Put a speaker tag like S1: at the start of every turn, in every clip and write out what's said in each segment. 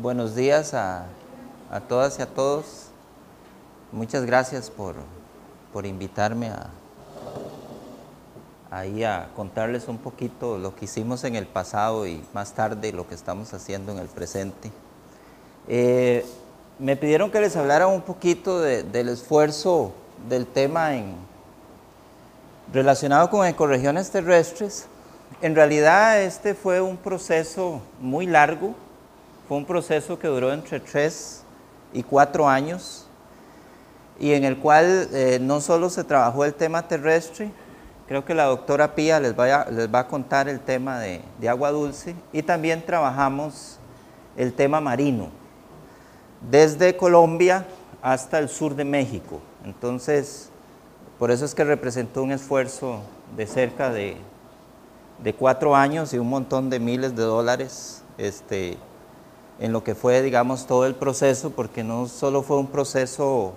S1: Buenos días a todas y a todos. Muchas gracias por invitarme a contarles un poquito lo que hicimos en el pasado y más tarde lo que estamos haciendo en el presente. Me pidieron que les hablara un poquito del esfuerzo del tema relacionado con ecorregiones terrestres. En realidad este fue un proceso muy largo. Fue un proceso que duró entre 3 y 4 años y en el cual no solo se trabajó el tema terrestre, creo que la doctora Pía les va a contar el tema de agua dulce, y también trabajamos el tema marino, desde Colombia hasta el sur de México. Entonces, por eso es que representó un esfuerzo de cerca de 4 años y un montón de miles de dólares en lo que fue, digamos, todo el proceso, porque no solo fue un proceso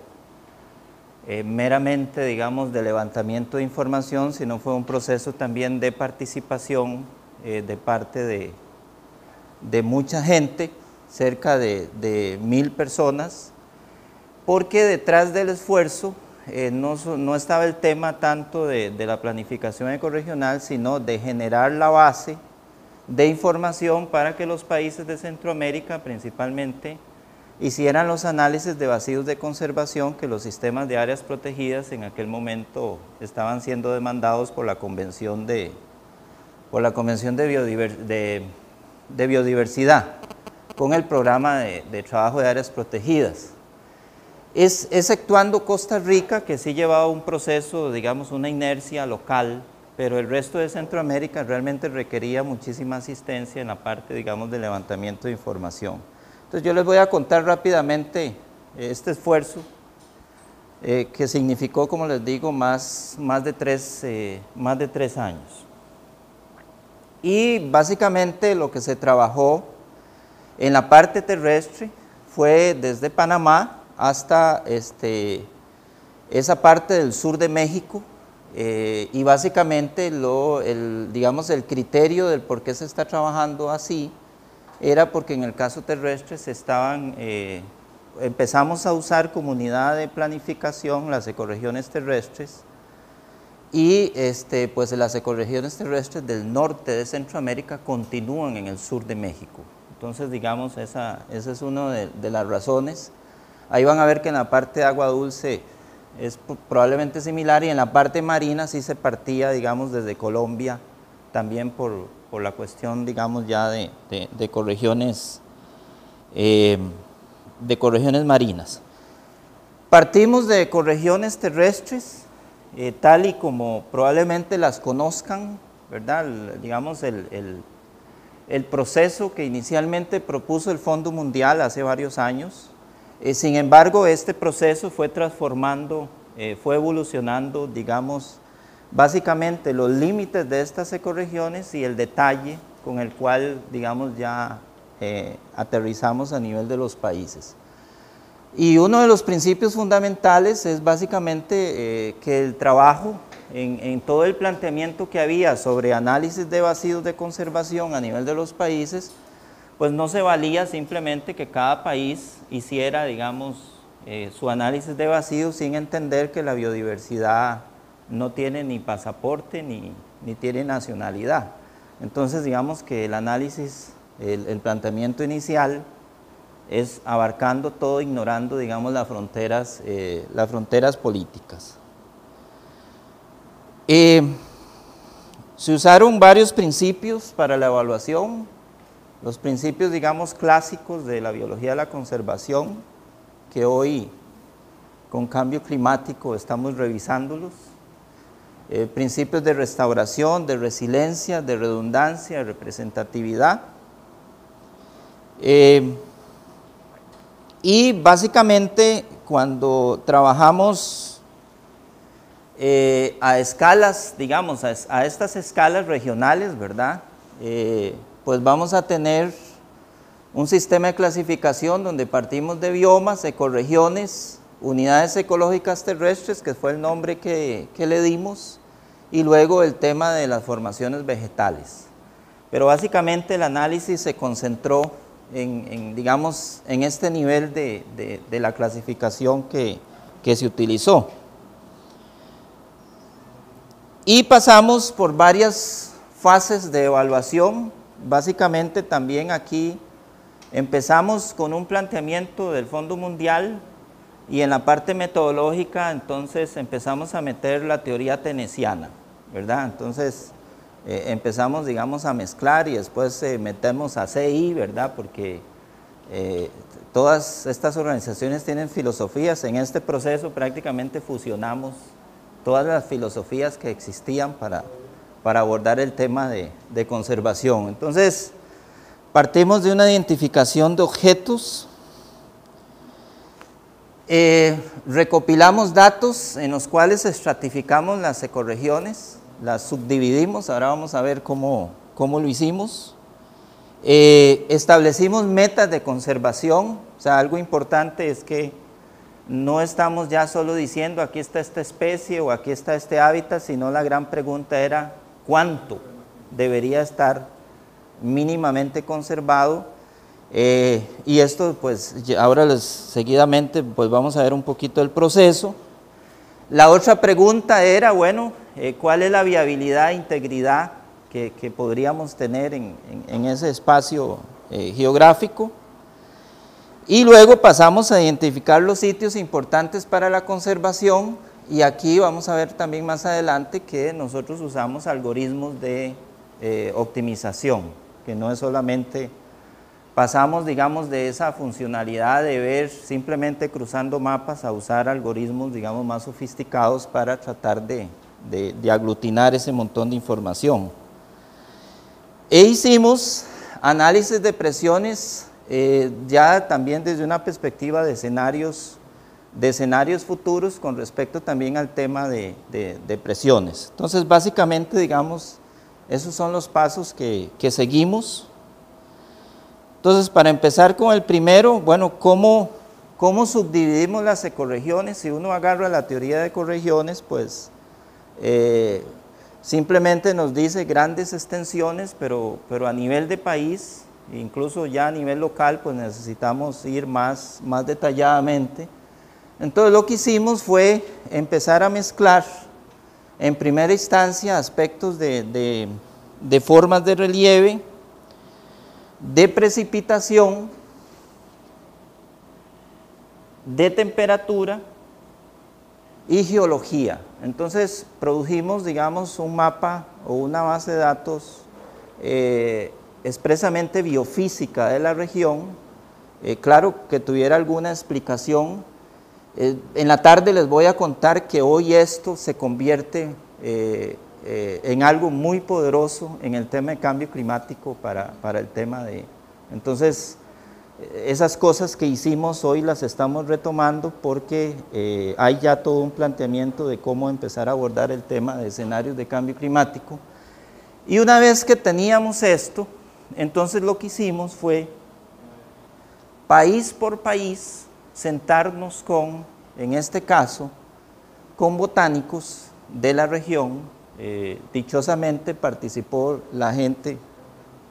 S1: meramente, digamos, de levantamiento de información, sino fue un proceso también de participación de parte de mucha gente, cerca de 1000 personas, porque detrás del esfuerzo no estaba el tema tanto de la planificación ecorregional, sino de generar la base de información para que los países de Centroamérica principalmente hicieran los análisis de vacíos de conservación que los sistemas de áreas protegidas en aquel momento estaban siendo demandados por la Convención de Biodiversidad con el programa de trabajo de áreas protegidas. Exceptuando Costa Rica, que sí llevaba un proceso, digamos, una inercia local, pero el resto de Centroamérica realmente requería muchísima asistencia en la parte, digamos, de levantamiento de información. Entonces yo les voy a contar rápidamente este esfuerzo que significó, como les digo, más de 3 años. Y básicamente lo que se trabajó en la parte terrestre fue desde Panamá hasta esa parte del sur de México. Y básicamente digamos, el criterio del por qué se está trabajando así era porque en el caso terrestre empezamos a usar comunidad de planificación, las ecorregiones terrestres, y pues las ecorregiones terrestres del norte de Centroamérica continúan en el sur de México. Entonces, digamos, esa es una de las razones. Ahí van a ver que en la parte de agua dulce es probablemente similar, y en la parte marina sí se partía, digamos, desde Colombia, también por la cuestión, digamos, ya de ecorregiones marinas. Partimos de ecorregiones terrestres, tal y como probablemente las conozcan, ¿verdad? Digamos, el proceso que inicialmente propuso el Fondo Mundial hace varios años. Sin embargo, este proceso fue transformando, fue evolucionando, digamos, básicamente los límites de estas ecorregiones y el detalle con el cual, digamos, ya aterrizamos a nivel de los países. Y uno de los principios fundamentales es básicamente que el trabajo en todo el planteamiento que había sobre análisis de vacíos de conservación a nivel de los países, pues no se valía simplemente que cada país hiciera, digamos, su análisis de vacíos sin entender que la biodiversidad no tiene ni pasaporte ni tiene nacionalidad. Entonces, digamos que el análisis, el planteamiento inicial es abarcando todo, ignorando, digamos, las fronteras políticas. Se usaron varios principios para la evaluación. Los principios, digamos, clásicos de la biología de la conservación, que hoy con cambio climático estamos revisándolos. Principios de restauración, de resiliencia, de redundancia, de representatividad. Y básicamente cuando trabajamos a escalas, digamos, a estas escalas regionales, ¿verdad? Pues vamos a tener un sistema de clasificación donde partimos de biomas, ecorregiones, unidades ecológicas terrestres, que fue el nombre que le dimos, y luego el tema de las formaciones vegetales. Pero básicamente el análisis se concentró digamos, en este nivel de la clasificación que se utilizó. Y pasamos por varias fases de evaluación. Básicamente también aquí empezamos con un planteamiento del Fondo Mundial y en la parte metodológica entonces empezamos a meter la teoría keynesiana, ¿verdad? Entonces empezamos, digamos, a mezclar y después metemos a CI, ¿verdad? Porque todas estas organizaciones tienen filosofías. En este proceso prácticamente fusionamos todas las filosofías que existían para abordar el tema de conservación. Entonces, partimos de una identificación de objetos, recopilamos datos en los cuales estratificamos las ecorregiones, las subdividimos, ahora vamos a ver cómo lo hicimos. Establecimos metas de conservación, o sea, algo importante es que no estamos ya solo diciendo aquí está esta especie o aquí está este hábitat, sino la gran pregunta era cuánto debería estar mínimamente conservado. Y esto pues ahora seguidamente pues vamos a ver un poquito el proceso. La otra pregunta era, bueno, ¿cuál es la viabilidad e integridad que podríamos tener en ese espacio geográfico? Y luego pasamos a identificar los sitios importantes para la conservación, y aquí vamos a ver también más adelante que nosotros usamos algoritmos de optimización, que no es solamente, pasamos digamos de esa funcionalidad de ver simplemente cruzando mapas a usar algoritmos digamos más sofisticados para tratar de aglutinar ese montón de información. E hicimos análisis de presiones ya también desde una perspectiva de escenarios futuros con respecto también al tema de presiones. Entonces, básicamente, digamos, esos son los pasos que seguimos. Entonces, para empezar con el primero, bueno, ¿cómo subdividimos las ecorregiones? Si uno agarra la teoría de ecorregiones, pues simplemente nos dice grandes extensiones, pero a nivel de país, incluso ya a nivel local, pues necesitamos ir más detalladamente. Entonces lo que hicimos fue empezar a mezclar en primera instancia aspectos de formas de relieve, de precipitación, de temperatura y geología. Entonces produjimos, digamos, un mapa o una base de datos expresamente biofísica de la región, claro que tuviera alguna explicación. En la tarde les voy a contar que hoy esto se convierte en algo muy poderoso en el tema de cambio climático para el tema de... Entonces, esas cosas que hicimos hoy las estamos retomando porque hay ya todo un planteamiento de cómo empezar a abordar el tema de escenarios de cambio climático. Y una vez que teníamos esto, entonces lo que hicimos fue, país por país, sentarnos en este caso, con botánicos de la región. Dichosamente participó la gente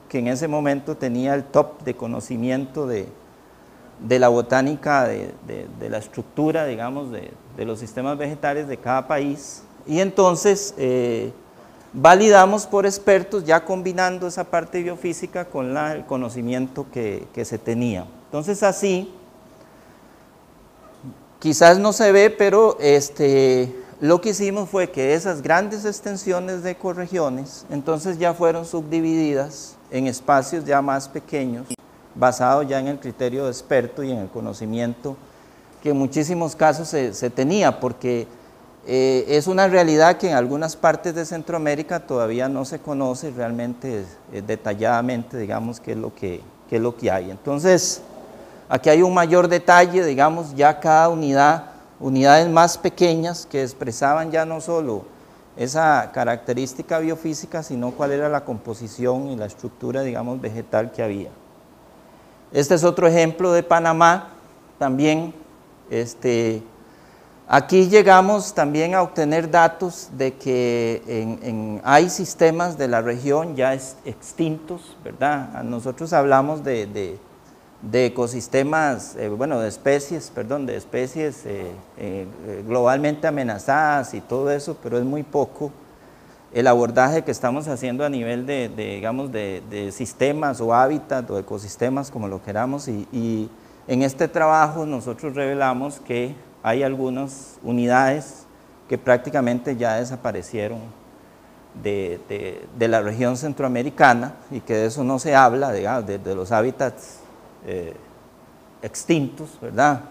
S1: que en ese momento tenía el top de conocimiento de la botánica, de la estructura, digamos, de los sistemas vegetales de cada país. Y entonces validamos por expertos, ya combinando esa parte biofísica con el conocimiento que se tenía. Entonces así, quizás no se ve, pero lo que hicimos fue que esas grandes extensiones de ecorregiones, entonces ya fueron subdivididas en espacios ya más pequeños, basados ya en el criterio de experto y en el conocimiento que en muchísimos casos se tenía, porque es una realidad que en algunas partes de Centroamérica todavía no se conoce realmente detalladamente, digamos, qué es lo que hay. Entonces, aquí hay un mayor detalle, digamos, ya cada unidades más pequeñas que expresaban ya no solo esa característica biofísica, sino cuál era la composición y la estructura, digamos, vegetal que había. Este es otro ejemplo de Panamá, también, aquí llegamos también a obtener datos de que hay sistemas de la región ya extintos, ¿verdad? Nosotros hablamos de de ecosistemas, bueno, de especies globalmente amenazadas y todo eso, pero es muy poco el abordaje que estamos haciendo a nivel digamos, de sistemas o hábitat o ecosistemas, como lo queramos, y en este trabajo nosotros revelamos que hay algunas unidades que prácticamente ya desaparecieron de la región centroamericana y que de eso no se habla, digamos, de los hábitats extintos, ¿verdad?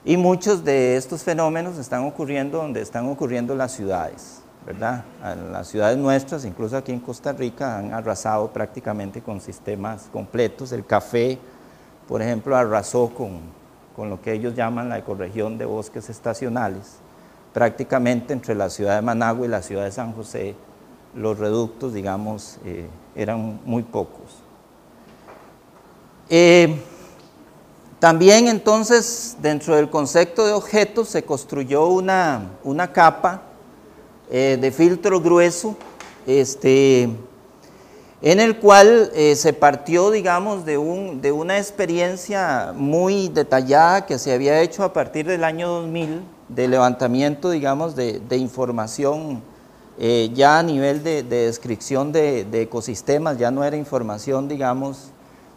S1: Y muchos de estos fenómenos están ocurriendo donde están ocurriendo las ciudades, ¿verdad? Las ciudades nuestras, incluso aquí en Costa Rica, han arrasado prácticamente con sistemas completos. El café, por ejemplo, arrasó con lo que ellos llaman la ecorregión de bosques estacionales. Prácticamente entre la ciudad de Managua y la ciudad de San José, los reductos, digamos, eran muy pocos. También entonces, dentro del concepto de objetos, se construyó una capa de filtro grueso, en el cual se partió, digamos, de una experiencia muy detallada que se había hecho a partir del año 2000, de levantamiento, digamos, de información ya a nivel de descripción de ecosistemas. Ya no era información, digamos,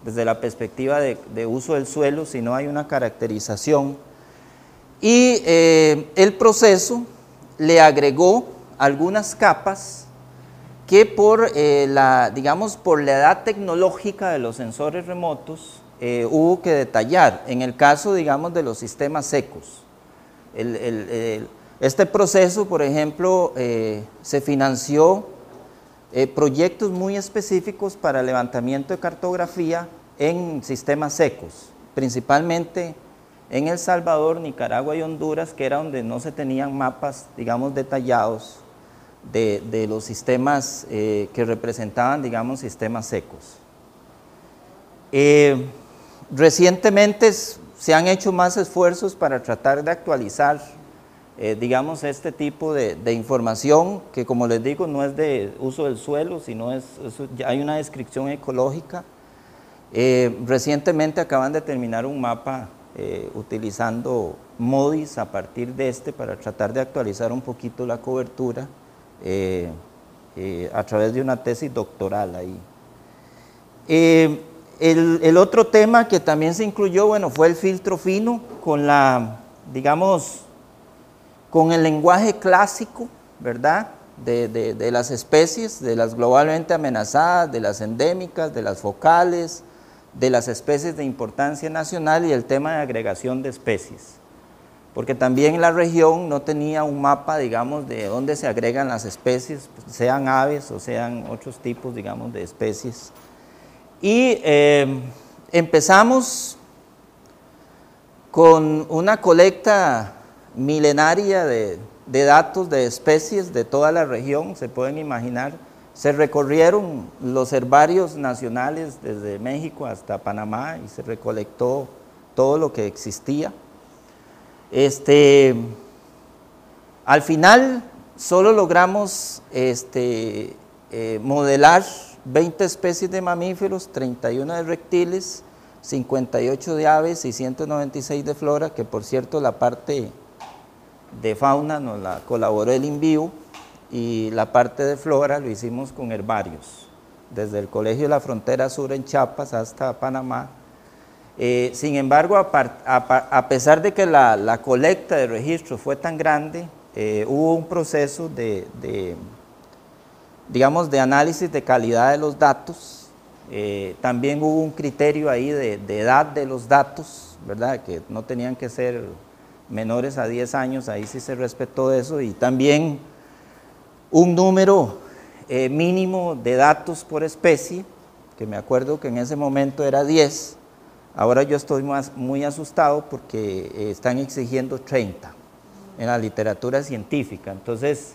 S1: desde la perspectiva de uso del suelo, sino hay una caracterización. Y el proceso le agregó algunas capas que digamos, por la edad tecnológica de los sensores remotos hubo que detallar. En el caso, digamos, de los sistemas secos, este proceso, por ejemplo, se financió proyectos muy específicos para levantamiento de cartografía en sistemas secos, principalmente en El Salvador, Nicaragua y Honduras, que era donde no se tenían mapas, digamos, detallados de los sistemas que representaban, digamos, sistemas secos. Recientemente se han hecho más esfuerzos para tratar de actualizar, digamos, este tipo de información, que, como les digo, no es de uso del suelo, sino hay una descripción ecológica. Recientemente acaban de terminar un mapa utilizando MODIS a partir de para tratar de actualizar un poquito la cobertura a través de una tesis doctoral ahí. El otro tema que también se incluyó, bueno, fue el filtro fino con digamos, con el lenguaje clásico, ¿verdad?, de las especies, de las globalmente amenazadas, de las endémicas, de las focales, de las especies de importancia nacional, y el tema de agregación de especies, porque también la región no tenía un mapa, digamos, de dónde se agregan las especies, sean aves o sean otros tipos, digamos, de especies. Y empezamos con una colecta milenaria de datos de especies de toda la región. Se pueden imaginar, se recorrieron los herbarios nacionales desde México hasta Panamá y se recolectó todo lo que existía. Al final solo logramos modelar 20 especies de mamíferos, 31 de reptiles, 58 de aves y 196 de flora, que por cierto la parte de fauna nos la colaboró el INVIO, y la parte de flora lo hicimos con herbarios, desde el Colegio de la Frontera Sur en Chiapas hasta Panamá. Sin embargo, a pesar de que la colecta de registros fue tan grande, hubo un proceso digamos, de análisis de calidad de los datos. También hubo un criterio ahí de edad de los datos, ¿verdad?, que no tenían que ser menores a 10 años, ahí sí se respetó eso, y también un número mínimo de datos por especie, que me acuerdo que en ese momento era 10, ahora yo estoy muy asustado porque están exigiendo 30 en la literatura científica. Entonces,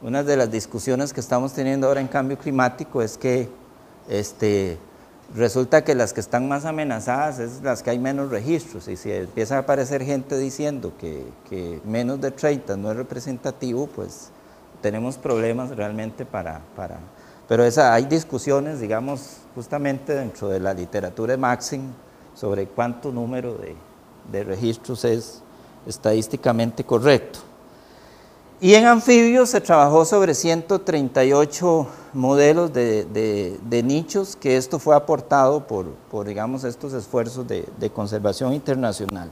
S1: una de las discusiones que estamos teniendo ahora en cambio climático es que resulta que las que están más amenazadas es las que hay menos registros, y si empieza a aparecer gente diciendo que menos de 30 no es representativo, pues tenemos problemas realmente pero hay discusiones, digamos, justamente dentro de la literatura de Maxim, sobre cuánto número de registros es estadísticamente correcto. Y en anfibios se trabajó sobre 138 modelos de nichos, que esto fue aportado por digamos, estos esfuerzos de conservación internacional.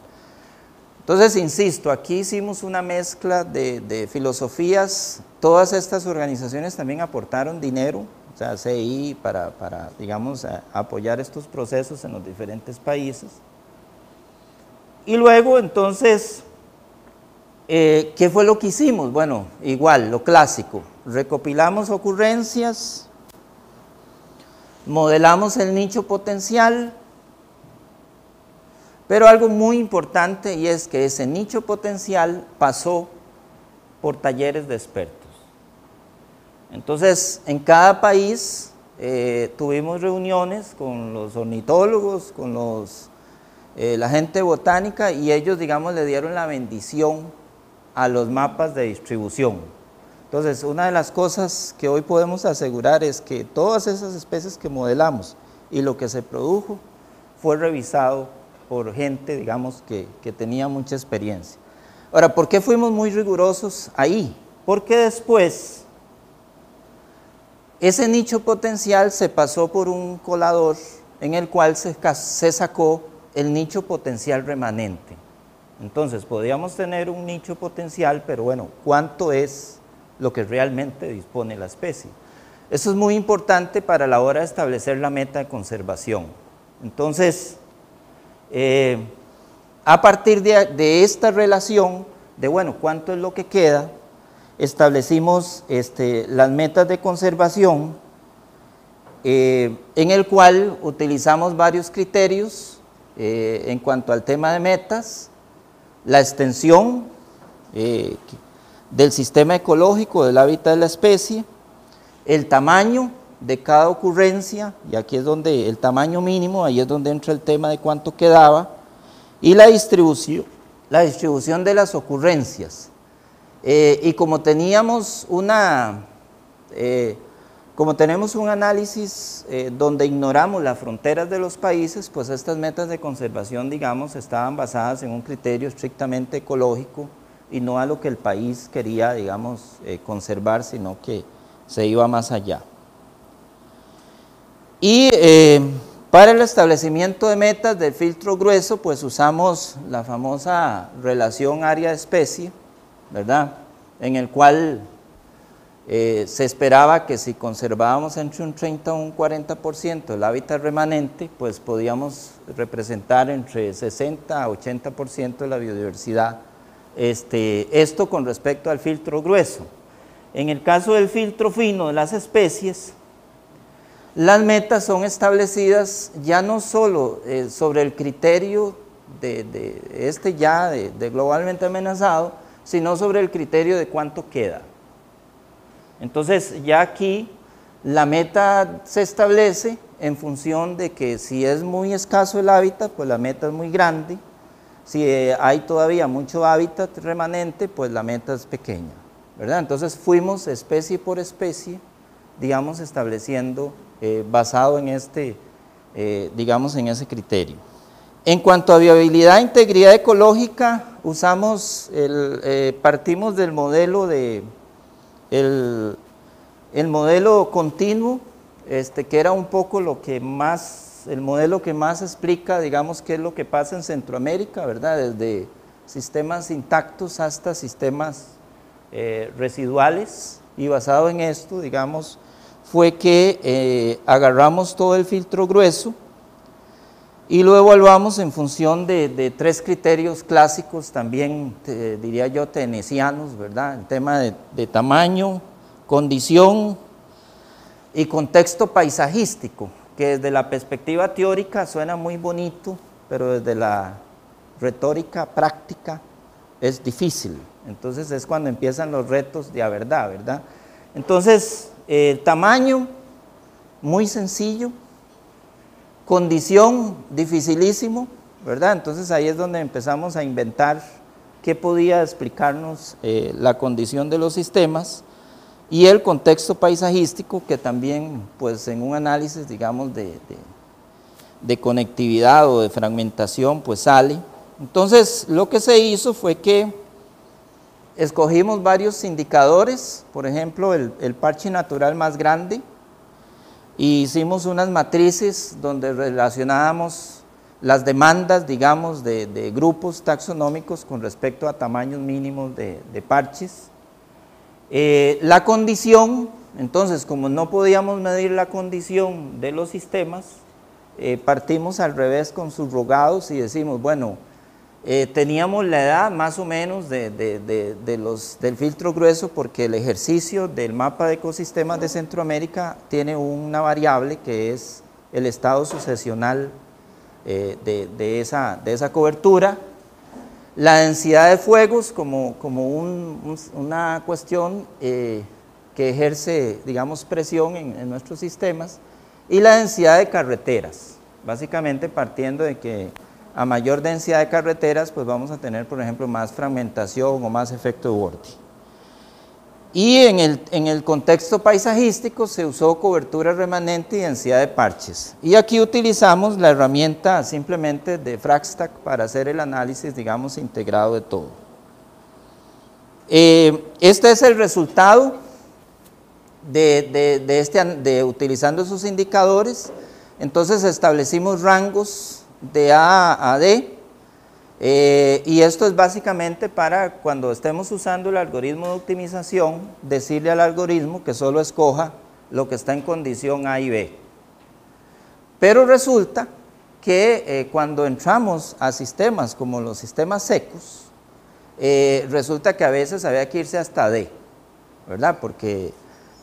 S1: Entonces, insisto, aquí hicimos una mezcla de filosofías. Todas estas organizaciones también aportaron dinero, o sea, CI, para digamos, apoyar estos procesos en los diferentes países. Y luego, entonces, ¿qué fue lo que hicimos? Bueno, igual, lo clásico. Recopilamos ocurrencias, modelamos el nicho potencial, pero algo muy importante, y es que ese nicho potencial pasó por talleres de expertos. Entonces, en cada país tuvimos reuniones con los ornitólogos, con la gente botánica, y ellos, digamos, le dieron la bendición a los mapas de distribución. Entonces, una de las cosas que hoy podemos asegurar es que todas esas especies que modelamos y lo que se produjo fue revisado por gente, digamos, que tenía mucha experiencia. Ahora, ¿por qué fuimos muy rigurosos ahí? Porque después ese nicho potencial se pasó por un colador en el cual se sacó el nicho potencial remanente. Entonces, podríamos tener un nicho potencial, pero bueno, ¿cuánto es lo que realmente dispone la especie? Eso es muy importante para la hora de establecer la meta de conservación. Entonces, a partir de esta relación de, bueno, ¿cuánto es lo que queda? Establecimos las metas de conservación, en el cual utilizamos varios criterios en cuanto al tema de metas, la extensión del sistema ecológico, del hábitat de la especie, el tamaño de cada ocurrencia, y aquí es donde el tamaño mínimo, ahí es donde entra el tema de cuánto quedaba, y la distribución de las ocurrencias. Y como tenemos un análisis donde ignoramos las fronteras de los países, pues estas metas de conservación, digamos, estaban basadas en un criterio estrictamente ecológico y no a lo que el país quería, digamos, conservar, sino que se iba más allá. Y para el establecimiento de metas del filtro grueso, pues usamos la famosa relación área-especie, ¿verdad? En el cual se esperaba que si conservábamos entre un 30 o un 40% del hábitat remanente, pues podíamos representar entre 60 a 80% de la biodiversidad. Esto con respecto al filtro grueso. En el caso del filtro fino de las especies, las metas son establecidas ya no solo sobre el criterio de globalmente amenazado, sino sobre el criterio de cuánto queda. Entonces, ya aquí la meta se establece en función de que si es muy escaso el hábitat, pues la meta es muy grande. Si hay todavía mucho hábitat remanente, pues la meta es pequeña, ¿verdad? Entonces, fuimos especie por especie, digamos, estableciendo basado en digamos, en ese criterio. En cuanto a viabilidad e integridad ecológica, partimos del modelo el modelo continuo, que era un poco el modelo que más explica, digamos, qué es lo que pasa en Centroamérica, ¿verdad? Desde sistemas intactos hasta sistemas residuales, y basado en esto, digamos, fue que agarramos todo el filtro grueso y lo evaluamos en función de tres criterios clásicos, también diría yo teynesianos, ¿verdad? El tema de tamaño, condición y contexto paisajístico, que desde la perspectiva teórica suena muy bonito, pero desde la retórica práctica es difícil. Entonces es cuando empiezan los retos de a verdad, ¿verdad? Entonces, el tamaño, muy sencillo. Condición, dificilísimo, ¿verdad? Entonces ahí es donde empezamos a inventar qué podía explicarnos la condición de los sistemas, y el contexto paisajístico, que también, pues en un análisis, digamos, de conectividad o de fragmentación, pues sale. Entonces, lo que se hizo fue que escogimos varios indicadores, por ejemplo, el parche natural más grande, y hicimos unas matrices donde relacionábamos las demandas, digamos, de grupos taxonómicos con respecto a tamaños mínimos de parches. La condición, entonces, como no podíamos medir la condición de los sistemas, partimos al revés con subrogados y decimos, bueno, teníamos la edad más o menos del filtro grueso, porque el ejercicio del mapa de ecosistemas de Centroamérica tiene una variable que es el estado sucesional de esa cobertura, la densidad de fuegos como una cuestión que ejerce, digamos, presión en nuestros sistemas, y la densidad de carreteras, básicamente partiendo de que a mayor densidad de carreteras, pues vamos a tener, por ejemplo, más fragmentación o más efecto de borde. Y en el contexto paisajístico se usó cobertura remanente y densidad de parches. Y aquí utilizamos la herramienta simplemente de Fragstack para hacer el análisis, digamos, integrado de todo. Este es el resultado de utilizando esos indicadores. Entonces establecimos rangos de A a D. Y esto es básicamente para cuando estemos usando el algoritmo de optimización, decirle al algoritmo que solo escoja lo que está en condición A y B. Pero resulta que cuando entramos a sistemas como los sistemas secos, resulta que a veces había que irse hasta D, ¿verdad? Porque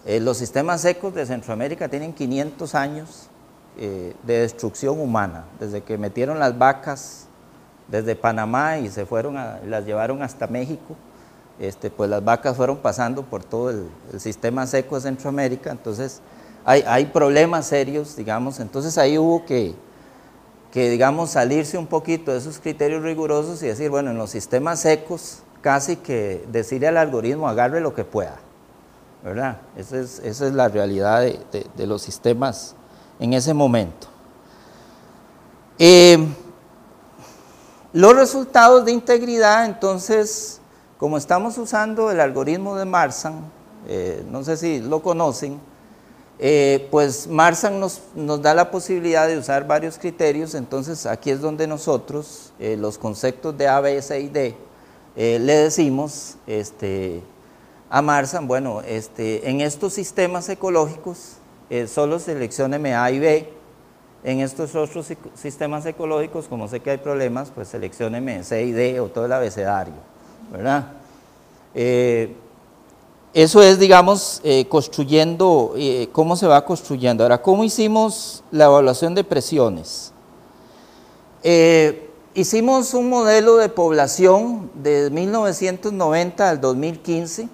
S1: los sistemas secos de Centroamérica tienen 500 años de destrucción humana, desde que metieron las vacas desde Panamá y las llevaron hasta México. Pues las vacas fueron pasando por todo el sistema seco de Centroamérica. Entonces hay problemas serios, digamos. Entonces ahí hubo que digamos, salirse un poquito de esos criterios rigurosos y decir, bueno, en los sistemas secos casi que decirle al algoritmo agarre lo que pueda, ¿verdad? Esa es la realidad de los sistemas en ese momento. Los resultados de integridad, entonces, como estamos usando el algoritmo de Marsan, no sé si lo conocen, pues Marsan nos da la posibilidad de usar varios criterios. Entonces aquí es donde nosotros, los conceptos de A, B, C y D, le decimos a Marsan, bueno, en estos sistemas ecológicos solo seleccióneme A y B. En estos otros sistemas ecológicos, como sé que hay problemas, pues seleccióneme C y D o todo el abecedario, ¿verdad? Eso es, digamos, construyendo, cómo se va construyendo. Ahora, ¿cómo hicimos la evaluación de presiones? Hicimos un modelo de población de 1990 al 2015,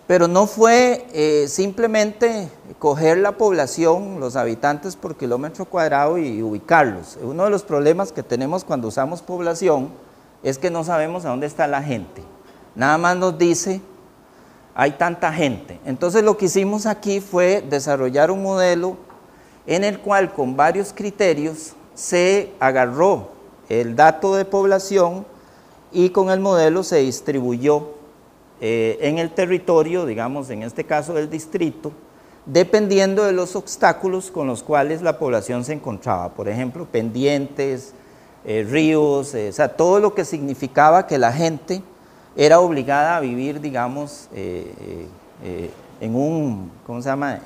S1: pero no fue simplemente coger la población, los habitantes por kilómetro cuadrado y ubicarlos. Uno de los problemas que tenemos cuando usamos población es que no sabemos a dónde está la gente. Nada más nos dice, hay tanta gente. Entonces lo que hicimos aquí fue desarrollar un modelo en el cual con varios criterios se agarró el dato de población y con el modelo se distribuyó en el territorio, digamos, en este caso del distrito, dependiendo de los obstáculos con los cuales la población se encontraba. Por ejemplo, pendientes, ríos, o sea, todo lo que significaba que la gente era obligada a vivir, digamos, en un, ¿cómo se llama?,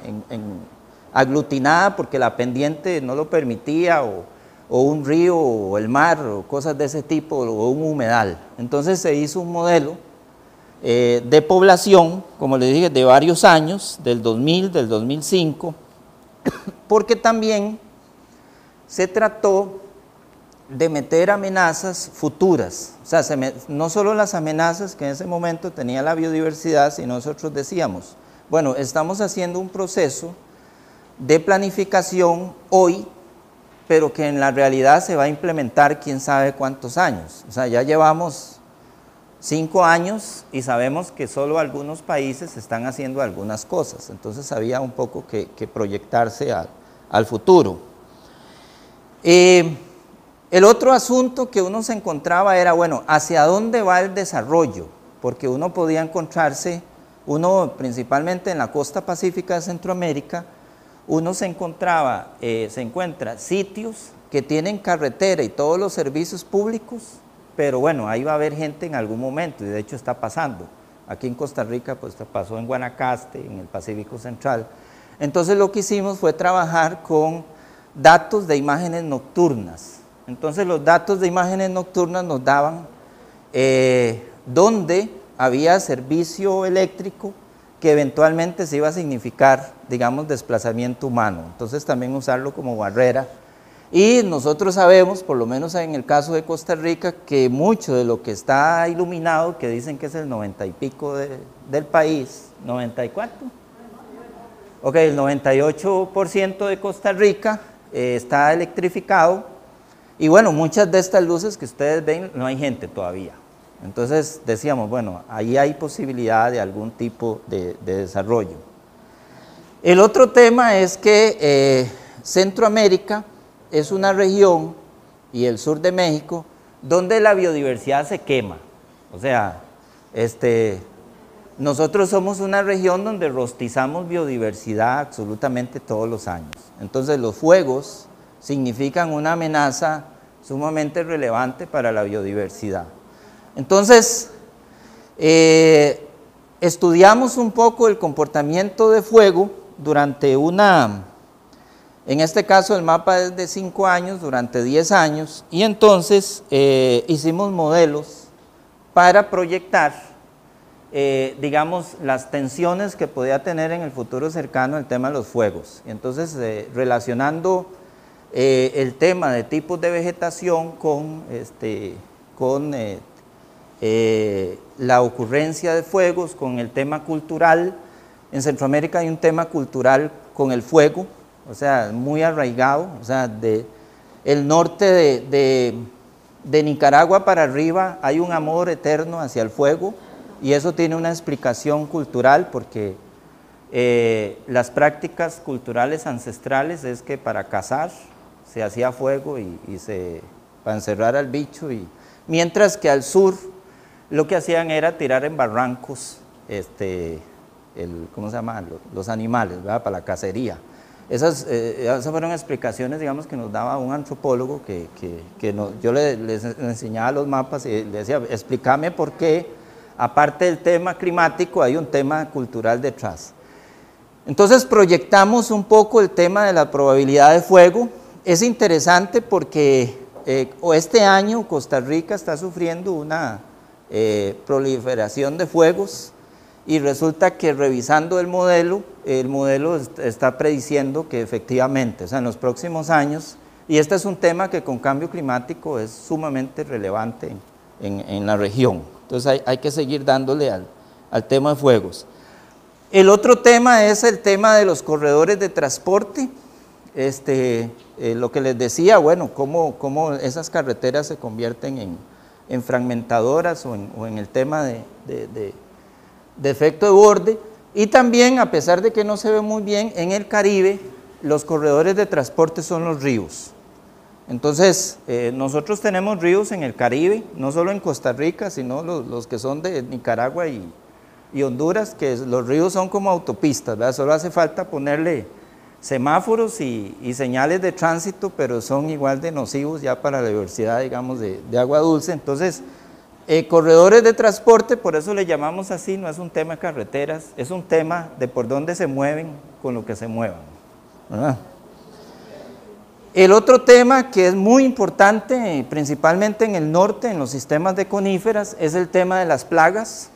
S1: aglutinada porque la pendiente no lo permitía, o un río, o el mar, o cosas de ese tipo, o un humedal. Entonces se hizo un modelo de población, como les dije, de varios años, del 2000, del 2005, porque también se trató de meter amenazas futuras. O sea, no solo las amenazas que en ese momento tenía la biodiversidad, sino nosotros decíamos, bueno, estamos haciendo un proceso de planificación hoy, pero que en la realidad se va a implementar quién sabe cuántos años. O sea, ya llevamos 5 años y sabemos que solo algunos países están haciendo algunas cosas. Entonces había un poco que proyectarse al futuro. El otro asunto que uno se encontraba era, bueno, ¿hacia dónde va el desarrollo? Porque uno podía encontrarse, uno principalmente en la costa pacífica de Centroamérica, uno se encuentra sitios que tienen carretera y todos los servicios públicos, pero bueno, ahí va a haber gente en algún momento, y de hecho está pasando. Aquí en Costa Rica, pues pasó en Guanacaste, en el Pacífico Central. Entonces lo que hicimos fue trabajar con datos de imágenes nocturnas. Entonces los datos de imágenes nocturnas nos daban dónde había servicio eléctrico que eventualmente se iba a significar, digamos, desplazamiento humano. Entonces también usarlo como barrera. Y nosotros sabemos, por lo menos en el caso de Costa Rica, que mucho de lo que está iluminado, que dicen que es el 90 y pico del país, ¿94? Ok, el 98% de Costa Rica está electrificado, y bueno, muchas de estas luces que ustedes ven, no hay gente todavía. Entonces decíamos, bueno, ahí hay posibilidad de algún tipo de desarrollo. El otro tema es que Centroamérica es una región, y el sur de México, donde la biodiversidad se quema. O sea, nosotros somos una región donde rostizamos biodiversidad absolutamente todos los años. Entonces los fuegos significan una amenaza sumamente relevante para la biodiversidad. Entonces, estudiamos un poco el comportamiento de fuego durante en este caso el mapa es de 5 años, durante 10 años, y entonces hicimos modelos para proyectar, digamos, las tensiones que podía tener en el futuro cercano el tema de los fuegos. Entonces, relacionando el tema de tipos de vegetación con la ocurrencia de fuegos, con el tema cultural. En Centroamérica hay un tema cultural con el fuego, o sea, muy arraigado, o sea, el norte de Nicaragua para arriba hay un amor eterno hacia el fuego, y eso tiene una explicación cultural, porque las prácticas culturales ancestrales es que para cazar se hacía fuego para encerrar al bicho, mientras que al sur lo que hacían era tirar en barrancos ¿cómo se llama? Los animales, ¿verdad? Para la cacería. Esas fueron explicaciones, digamos, que nos daba un antropólogo yo les enseñaba los mapas y le decía, explícame por qué, aparte del tema climático, hay un tema cultural detrás. Entonces proyectamos un poco el tema de la probabilidad de fuego. Es interesante porque este año Costa Rica está sufriendo una proliferación de fuegos, y resulta que revisando el modelo está prediciendo que efectivamente, o sea, en los próximos años, y este es un tema que con cambio climático es sumamente relevante en la región. Entonces hay que seguir dándole al tema de fuegos. El otro tema es el tema de los corredores de transporte. Lo que les decía, bueno, cómo esas carreteras se convierten en fragmentadoras o en el tema de efecto de borde. Y también, a pesar de que no se ve muy bien, en el Caribe los corredores de transporte son los ríos. Entonces, nosotros tenemos ríos en el Caribe, no solo en Costa Rica, sino los que son de Nicaragua y Honduras, que los ríos son como autopistas, ¿verdad? Solo hace falta ponerle semáforos y señales de tránsito, pero son igual de nocivos ya para la diversidad, digamos, de agua dulce. Entonces, corredores de transporte, por eso le llamamos así, no es un tema de carreteras, es un tema de por dónde se mueven con lo que se muevan, ¿verdad? El otro tema que es muy importante, principalmente en el norte, en los sistemas de coníferas, es el tema de las plagas.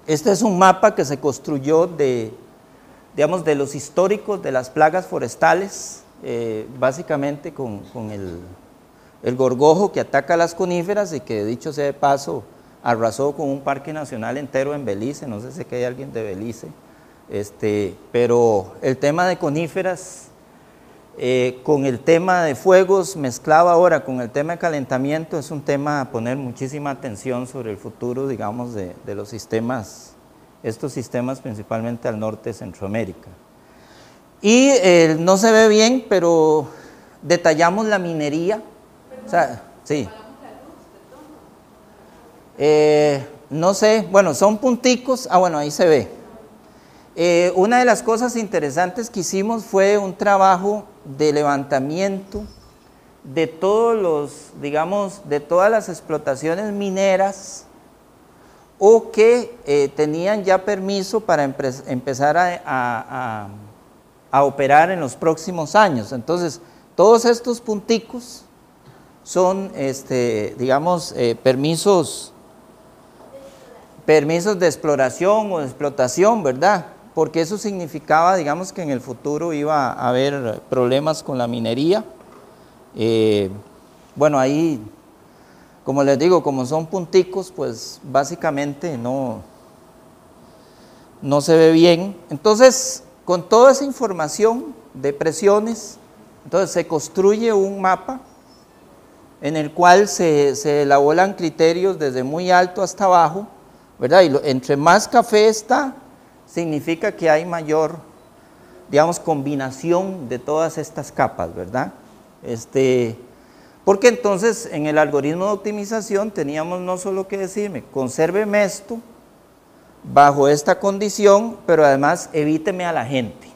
S1: Este es un mapa que se construyó digamos, de los históricos de las plagas forestales, básicamente con el gorgojo que ataca las coníferas y que, dicho sea de paso, arrasó con un parque nacional entero en Belice. No sé si hay alguien de Belice, pero el tema de coníferas con el tema de fuegos mezclado ahora con el tema de calentamiento es un tema a poner muchísima atención sobre el futuro, digamos, de los sistemas, estos sistemas principalmente al norte de Centroamérica. Y no se ve bien, pero Detallamos la minería. O sea, sí. No sé, bueno, son punticos. Ah, bueno, ahí se ve. Una de las cosas interesantes que hicimos fue un trabajo de levantamiento de todos los, digamos, de todas las explotaciones mineras o que tenían ya permiso para empezar a operar en los próximos años. Entonces, todos estos punticos son, digamos, permisos de exploración o de explotación, ¿verdad? Porque eso significaba, digamos, que en el futuro iba a haber problemas con la minería. Bueno, ahí, como les digo, como son punticos, pues básicamente no se ve bien. Entonces, con toda esa información de presiones, entonces se construye un mapa en el cual se elaboran criterios desde muy alto hasta abajo, ¿verdad? Y entre más café está, significa que hay mayor, digamos, combinación de todas estas capas, ¿verdad? Porque entonces en el algoritmo de optimización teníamos no solo que decirme, consérveme esto bajo esta condición, pero además evíteme a la gente,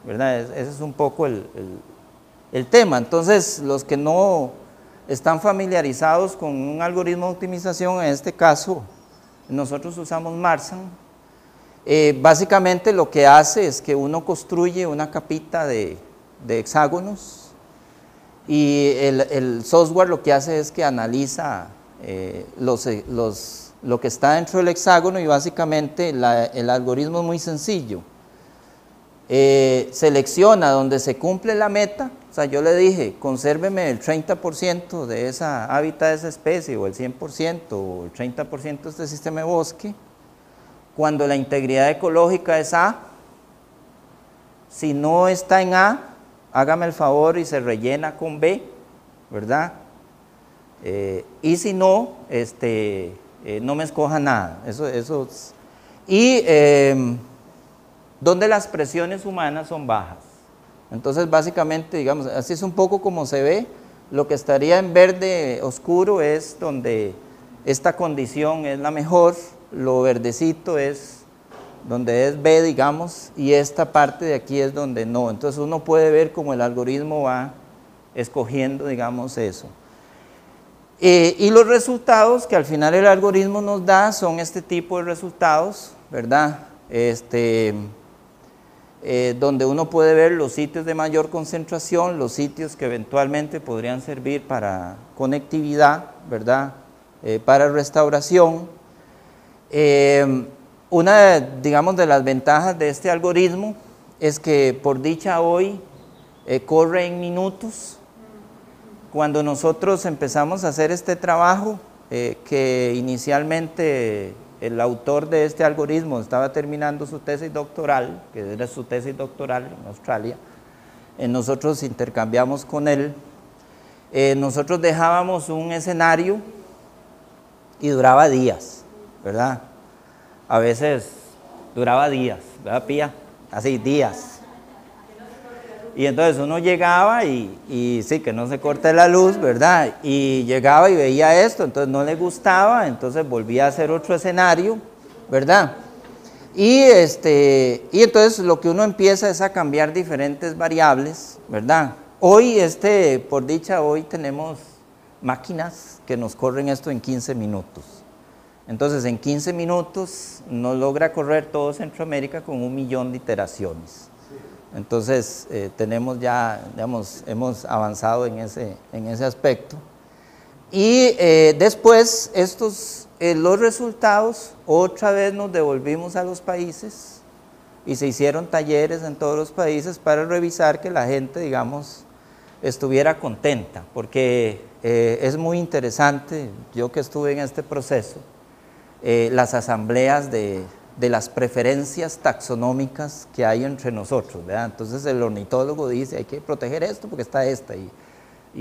S1: ¿verdad? Ese es un poco el tema. Entonces, los que no están familiarizados con un algoritmo de optimización, en este caso, nosotros usamos Marsan. Básicamente lo que hace es que uno construye una capita de hexágonos y el software lo que hace es que analiza lo que está dentro del hexágono y básicamente el algoritmo es muy sencillo. Selecciona donde se cumple la meta, o sea, yo le dije, consérveme el 30% de esa hábitat de esa especie, o el 100%, o el 30% de este sistema de bosque, cuando la integridad ecológica es A. Si no está en A, hágame el favor y se rellena con B, ¿verdad? Y si no, no me escoja nada. Y donde las presiones humanas son bajas. Entonces, básicamente, digamos, así es un poco como se ve. Lo que estaría en verde oscuro es donde esta condición es la mejor, lo verdecito es donde es B, digamos, y esta parte de aquí es donde no. Entonces uno puede ver cómo el algoritmo va escogiendo, digamos, eso. Y los resultados que al final el algoritmo nos da son este tipo de resultados, ¿verdad? Donde uno puede ver los sitios de mayor concentración, los sitios que eventualmente podrían servir para conectividad, ¿verdad? Para restauración. Una, digamos, de las ventajas de este algoritmo es que por dicha hoy corre en minutos. Cuando nosotros empezamos a hacer este trabajo, que inicialmente el autor de este algoritmo estaba terminando su tesis doctoral, que era su tesis doctoral en Australia, nosotros intercambiamos con él, nosotros dejábamos un escenario y duraba días, ¿verdad? A veces duraba días, ¿verdad, Pía? Así, días. Y entonces uno llegaba y sí, que no se corte la luz, ¿verdad? Y llegaba y veía esto, entonces no le gustaba, entonces volvía a hacer otro escenario, ¿verdad? Y entonces lo que uno empieza es a cambiar diferentes variables, ¿verdad? Hoy, por dicha, hoy tenemos máquinas que nos corren esto en 15 minutos. Entonces, en 15 minutos nos logra correr todo Centroamérica con 1 millón de iteraciones. Entonces, tenemos ya, digamos, hemos avanzado en ese aspecto. Y después, los resultados, otra vez nos devolvimos a los países y se hicieron talleres en todos los países para revisar que la gente, digamos, estuviera contenta, porque es muy interesante, yo que estuve en este proceso, las asambleas de las preferencias taxonómicas que hay entre nosotros, ¿verdad? Entonces el ornitólogo dice, hay que proteger esto porque está esta, y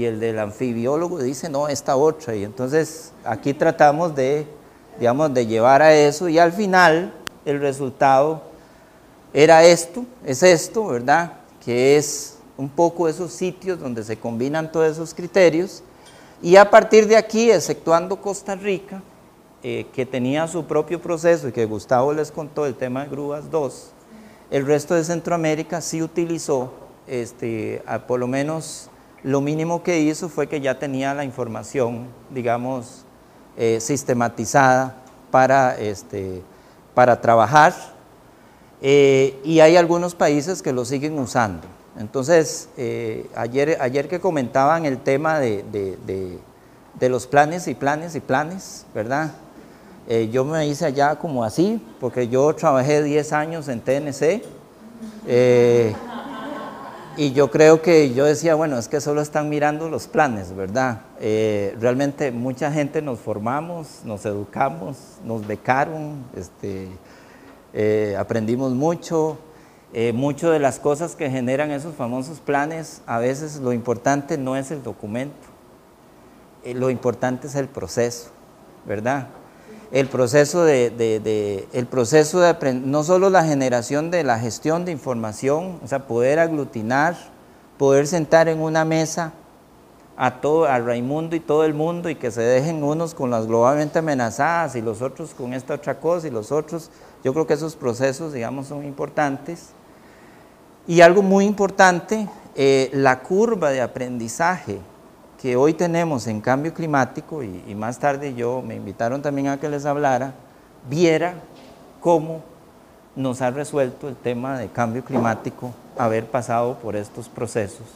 S1: el del anfibiólogo dice, no, esta otra, y entonces aquí tratamos de, digamos, de llevar a eso, y al final el resultado era esto, ¿verdad? Que es un poco esos sitios donde se combinan todos esos criterios, y a partir de aquí, exceptuando Costa Rica, que tenía su propio proceso y que Gustavo les contó el tema de grúas 2, el resto de Centroamérica sí utilizó, por lo menos lo mínimo que hizo fue que ya tenía la información, digamos, sistematizada para trabajar, y hay algunos países que lo siguen usando. Entonces, ayer que comentaban el tema de los planes y planes y planes, ¿verdad? Yo me hice allá como así, porque yo trabajé 10 años en TNC, y yo creo que yo decía, bueno, es que solo están mirando los planes, ¿verdad? Realmente mucha gente nos formamos, nos educamos, nos becaron, aprendimos mucho. Muchas de las cosas que generan esos famosos planes, a veces lo importante no es el documento, lo importante es el proceso, ¿verdad? El proceso no solo la generación de la gestión de información, o sea, poder aglutinar, poder sentar en una mesa a Raimundo y todo el mundo, y que se dejen unos con las globalmente amenazadas y los otros con esta otra cosa y los otros. Yo creo que esos procesos, digamos, son importantes. Y algo muy importante, la curva de aprendizaje que hoy tenemos en cambio climático, y más tarde me invitaron también a que les hablara, viera cómo nos ha resuelto el tema de cambio climático haber pasado por estos procesos,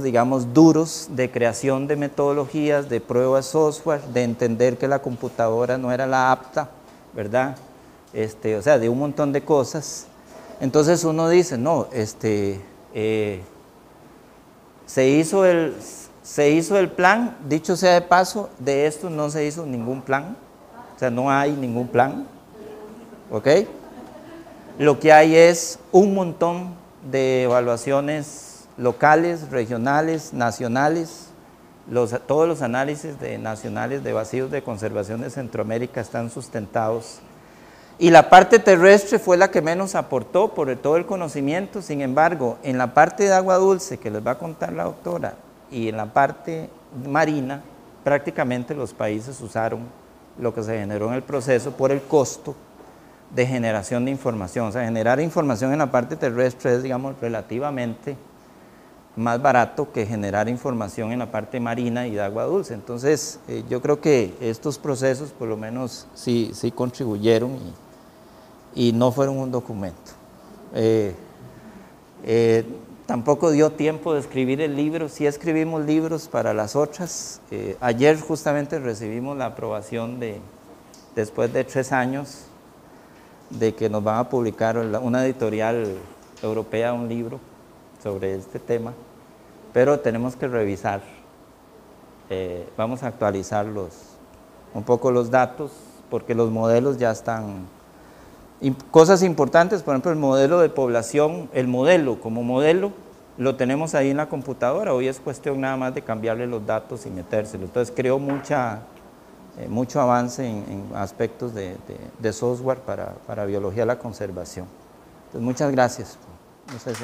S1: digamos, duros de creación de metodologías, de pruebas software, de entender que la computadora no era la apta, ¿verdad? O sea, de un montón de cosas. Entonces uno dice, no, se hizo el plan, dicho sea de paso, de esto no se hizo ningún plan, o sea, no hay ningún plan, ¿ok? Lo que hay es un montón de evaluaciones locales, regionales, nacionales. Todos los análisis nacionales de vacíos de conservación de Centroamérica están sustentados. Y la parte terrestre fue la que menos aportó por todo el conocimiento. Sin embargo, en la parte de agua dulce, que les va a contar la doctora, y en la parte marina, prácticamente los países usaron lo que se generó en el proceso por el costo de generación de información. O sea, generar información en la parte terrestre es, digamos, relativamente más barato que generar información en la parte marina y de agua dulce. Entonces, yo creo que estos procesos por lo menos sí contribuyeron y no fueron un documento. Tampoco dio tiempo de escribir el libro. Sí escribimos libros para las otras. Ayer justamente recibimos la aprobación después de 3 años, de que nos van a publicar una editorial europea un libro sobre este tema, pero tenemos que revisar, vamos a actualizar un poco los datos, porque los modelos ya están, cosas importantes, por ejemplo, el modelo de población, el modelo como modelo, lo tenemos ahí en la computadora, hoy es cuestión nada más de cambiarle los datos y metérselo. Entonces creo mucho avance en aspectos de software para biología de la conservación. Entonces muchas gracias. No sé si